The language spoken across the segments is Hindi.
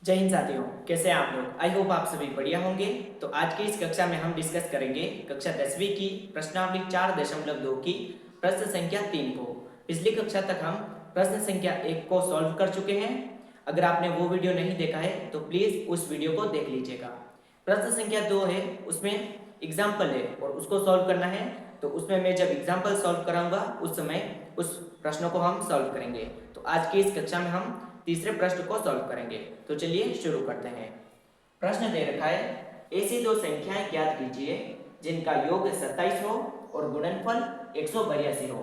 जय हिंद साथियों, कैसे हैं आप लोग। आई होप आप सभी बढ़िया होंगे। तो आज की इस कक्षा में हम डिस्कस करेंगे कक्षा 10वीं की प्रश्नावली 4.2 की प्रश्न संख्या 3 को। पिछली कक्षा तक हम प्रश्न संख्या 1 को सॉल्व कर चुके हैं। अगर आपने वो वीडियो नहीं देखा है तो प्लीज़ उस वीडियो को देख लीजिएगा। प्रश्न संख्या 2 है, उसमें एग्जाम्पल है और उसको सॉल्व करना है। तो उसमें मैं जब एग्जाम्पल सॉल्व कराऊंगा उस समय उस प्रश्नों को हम सॉल्व करेंगे। तो आज की इस कक्षा में हम तीसरे प्रश्न को सॉल्व करेंगे। तो चलिए शुरू करते हैं। प्रश्न दे रखा है, ऐसी दो संख्याएं ज्ञात कीजिए जिनका योग 27 हो और गुणनफल 182 हो।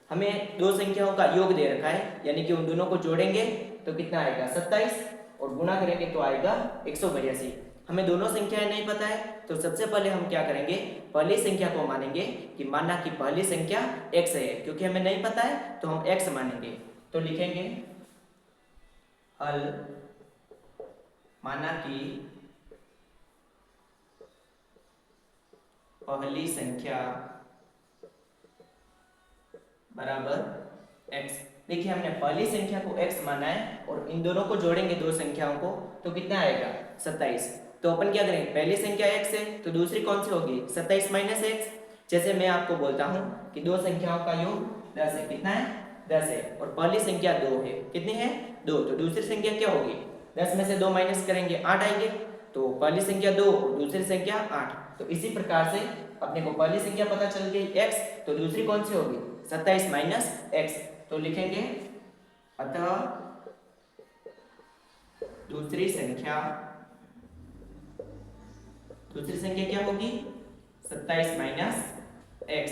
हमें दो संख्याओं का योग दे रखा है, यानी कि उन दोनों को जोड़ेंगे तो कितना आएगा 27 और गुणा करेंगे तो आएगा 182। हमें दोनों संख्याएं नहीं पता है तो सबसे पहले हम क्या करेंगे, पहली संख्या को मानेंगे कि माना कि पहली संख्या x है। क्योंकि हमें नहीं पता है तो हम x मानेंगे। तो लिखेंगे हल माना कि पहली संख्या बराबर x। देखिए हमने पहली संख्या को x माना है और इन दोनों को जोड़ेंगे दो संख्याओं को तो कितना आएगा 27। तो अपन क्या करेंगे, पहली संख्या x है तो दूसरी कौन सी होगी 27 माइनस x। जैसे मैं आपको बोलता हूं कि दो संख्याओं का योग 10 है। कितना है 10 है और पहली संख्या 2 है। कितनी है 2। तो दूसरी संख्या क्या होगी, 10 में से 2 माइनस करेंगे 8 आएंगे। तो पहली संख्या 2 और दूसरी संख्या 8। तो इसी प्रकार से अपने को पहली संख्या पता चल गई x, तो दूसरी कौन सी होगी 27 माइनस x। तो लिखेंगे अतः दूसरी संख्या क्या होगी 27 माइनस x।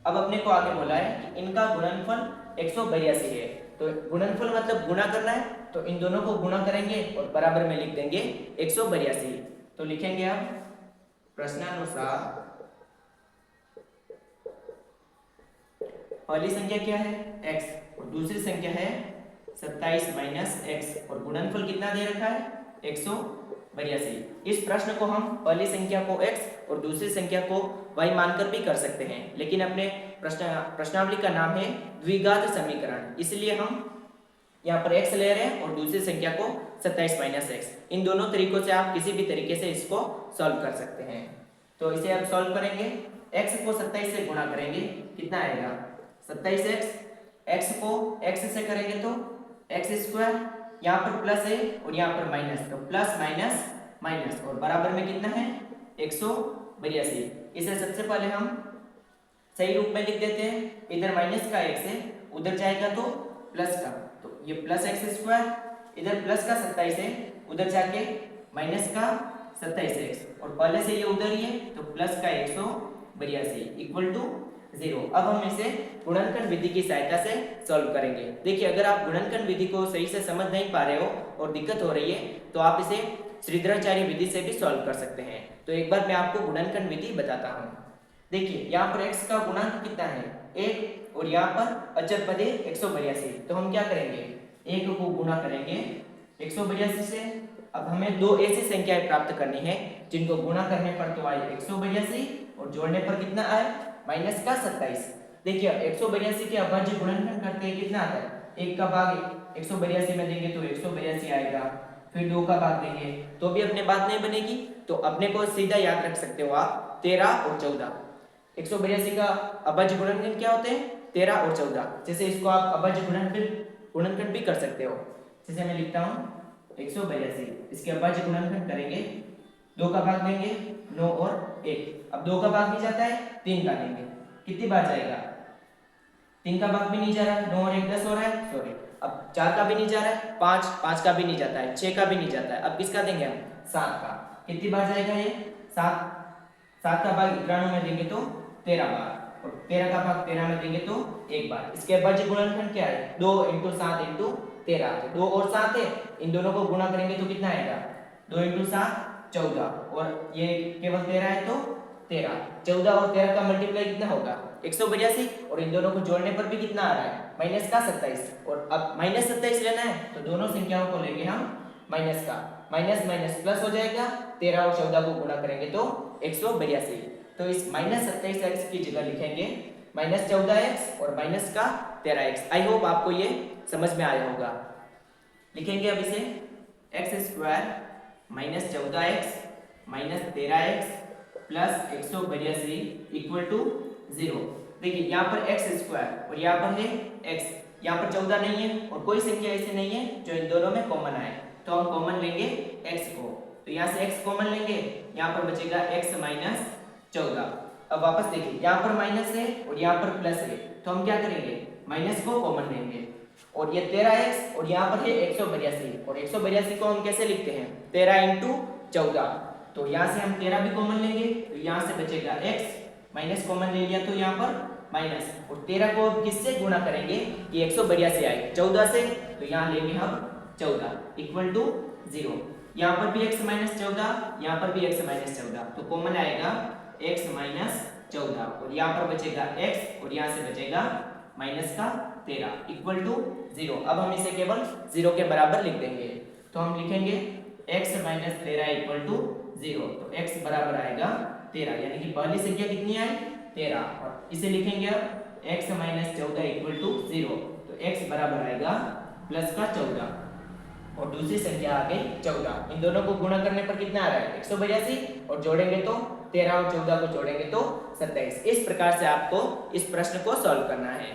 अब अपने को आगे बोला है कि इनका गुणनफल 182 है। तो गुणनफल मतलब गुणा करना है, तो इन दोनों को गुणा करेंगे और बराबर में लिख देंगे 182। तो लिखेंगे अब प्रश्नानुसार पहली संख्या क्या है x और दूसरी संख्या है 27 माइनस x और गुणनफल कितना दे रखा है 182। इस प्रश्न को हम पहली संख्या को x और दूसरी संख्या को y मानकर भी कर सकते हैं, लेकिन अपने प्रश्नावली का नाम है द्विघात समीकरण, इसलिए हम यहाँ पर x ले रहे हैं और दूसरी संख्या को 27 माइनस x। इन दोनों तरीकों से आप किसी भी तरीके से इसको सॉल्व कर सकते हैं। तो इसे आप सॉल्व करेंगे, x को 27 से गुणा करेंगे कितना आएगा 27x। x को x से करेंगे तो x स्क्वायर, यहाँ पर प्लस है और यहाँ पर माइनस, तो प्लस माइनस माइनस और बराबर में कितना है 182। इसे सबसे पहले हम सही रूप में लिख देते हैं। इधर माइनस का x है, उधर जाएगा तो प्लस का, तो ये प्लस एक्स स्क्वायर, इधर प्लस का 27 है, उधर जाके माइनस का 27x और पहले से ये उधर ही है तो प्लस का 182 इक्वल टू 0। अब हम इसे गुणनखंड विधि की सहायता से सॉल्व करेंगे। देखिए अगर आप गुणनखंड विधि को सही से समझ नहीं पा रहे हो और दिक्कत हो रही है तो आप इसे श्रीधराचार्य विधि से भी सॉल्व कर सकते हैं। तो एक बार मैं आपको गुणनखंड विधि बताता हूँ। देखिए यहाँ पर x का गुणांक कितना है 1 और यहाँ पर अचर पद है 182। तो हम क्या करेंगे, 1 को गुणा करेंगे 182 से। अब हमें दो ऐसी संख्याएं प्राप्त करनी है जिनको गुणा करने पर तो आए 182 और जोड़ने पर कितना आए माइनस का 27। देखिए 182 के अभाज्य गुणनखंड करते हैं कितना आता है, 1 का भाग 182 में देंगे तो 182 आएगा, फिर 2 का भाग देंगे तो भी अपने बात नहीं बनेगी। तो अपने को सीधा याद रख सकते हो आप 13 और 14। 182 का अभाज्य गुणनखंड क्या होते हैं 13 और 14। जैसे इसको आप अभाज्य गुणनखंड भी कर सकते हो। जैसे मैं लिखता हूँ 182, इसके अभाज्य गुणनखंड करेंगे, 2 का भाग देंगे 9 और 1। अब 2 का भाग नहीं जाता है 3 का देंगे, कितनी बार जाएगा 3 का भाग भी नहीं जा रहा है, 9 और 1 10 हो रहा है, सॉरी। अब 4 का भी नहीं जा रहा है, 5 का भी नहीं जाता है, 6 का भी नहीं जाता है। अब किसका देंगे हम 7 का, कितनी बार जाएगा ये 7 का भाग 91 में देंगे तो 13 बार और 13 का भाग 13 में देंगे तो 1 बार। इसके अभाज्य गुणनखंड क्या है 2 × 7 × 13। तो 2 और 7 है, इन दोनों को गुणा करेंगे तो कितना आएगा 2 × 7 14 और ये केवल 13 है तो 13। 14 और 13 का मल्टीप्लाई कितना होगा 182 और इन दोनों को जोड़ने पर भी कितना आ रहा है माइनस का 27। और अब माइनस 27 लेना है तो दोनों संख्याओं को लेंगे हम माइनस का, माइनस माइनस प्लस हो जाएगा, 13 और 14 को गुणा करेंगे तो 182। तो इस माइनस 27x की जगह लिखेंगे माइनस 14x और माइनस का 13x। आई होप आपको ये समझ में आया होगा। लिखेंगे अब इसे x square minus 14x minus 13x plus 182 equal to 0। देखिए यहाँ पर एक्स स्क्वायर और यहाँ पर है x, यहाँ पर 14 नहीं है और कोई संख्या ऐसी नहीं है जो इन दोनों में कॉमन आए, तो हम कॉमन लेंगे x को, तो यहाँ से x कॉमन लेंगे, यहाँ पर बचेगा x माइनस 14। अब वापस देखिए यहाँ पर माइनस है और यहाँ पर प्लस है, तो हम क्या करेंगे माइनस को कॉमन लेंगे, और ये 13x और यहाँ पर है 182, और 182 को हम कैसे लिखते हैं 13 इंटू 14, तो यहाँ से हम 13 भी कॉमन लेंगे, तो यहाँ से बचेगा x माइनस कॉमन ले लिया तो यहाँ पर माइनस, और 13 को अब किससे गुणा करेंगे कि 182 आए 14 से, तो यहाँ लेंगे हम 14 इक्वल टू 0। यहाँ पर भी x माइनस 14, यहाँ पर भी x माइनस 14, तो कॉमन आएगा x माइनस 14, और यहाँ पर बचेगा x और यहाँ से बचेगा माइनस का 13 इक्वल टू 0। अब हम इसे केवल 0 के बराबर लिख देंगे, तो हम लिखेंगे x माइनस 13 इक्वल टू 0, तो x बराबर आएगा 13, यानी कि पहली संख्या कितनी आई 13, और इसे लिखेंगे अब x माइनस 14 इक्वल टू 0, तो x बराबर आएगा प्लस का 14 और दूसरी संख्या आ गई 14। इन दोनों को गुणा करने पर कितना आ रहा है 182, और जोड़ेंगे तो 13 और 14 को जोड़ेंगे तो 27। इस प्रकार से आपको इस प्रश्न को सॉल्व करना है।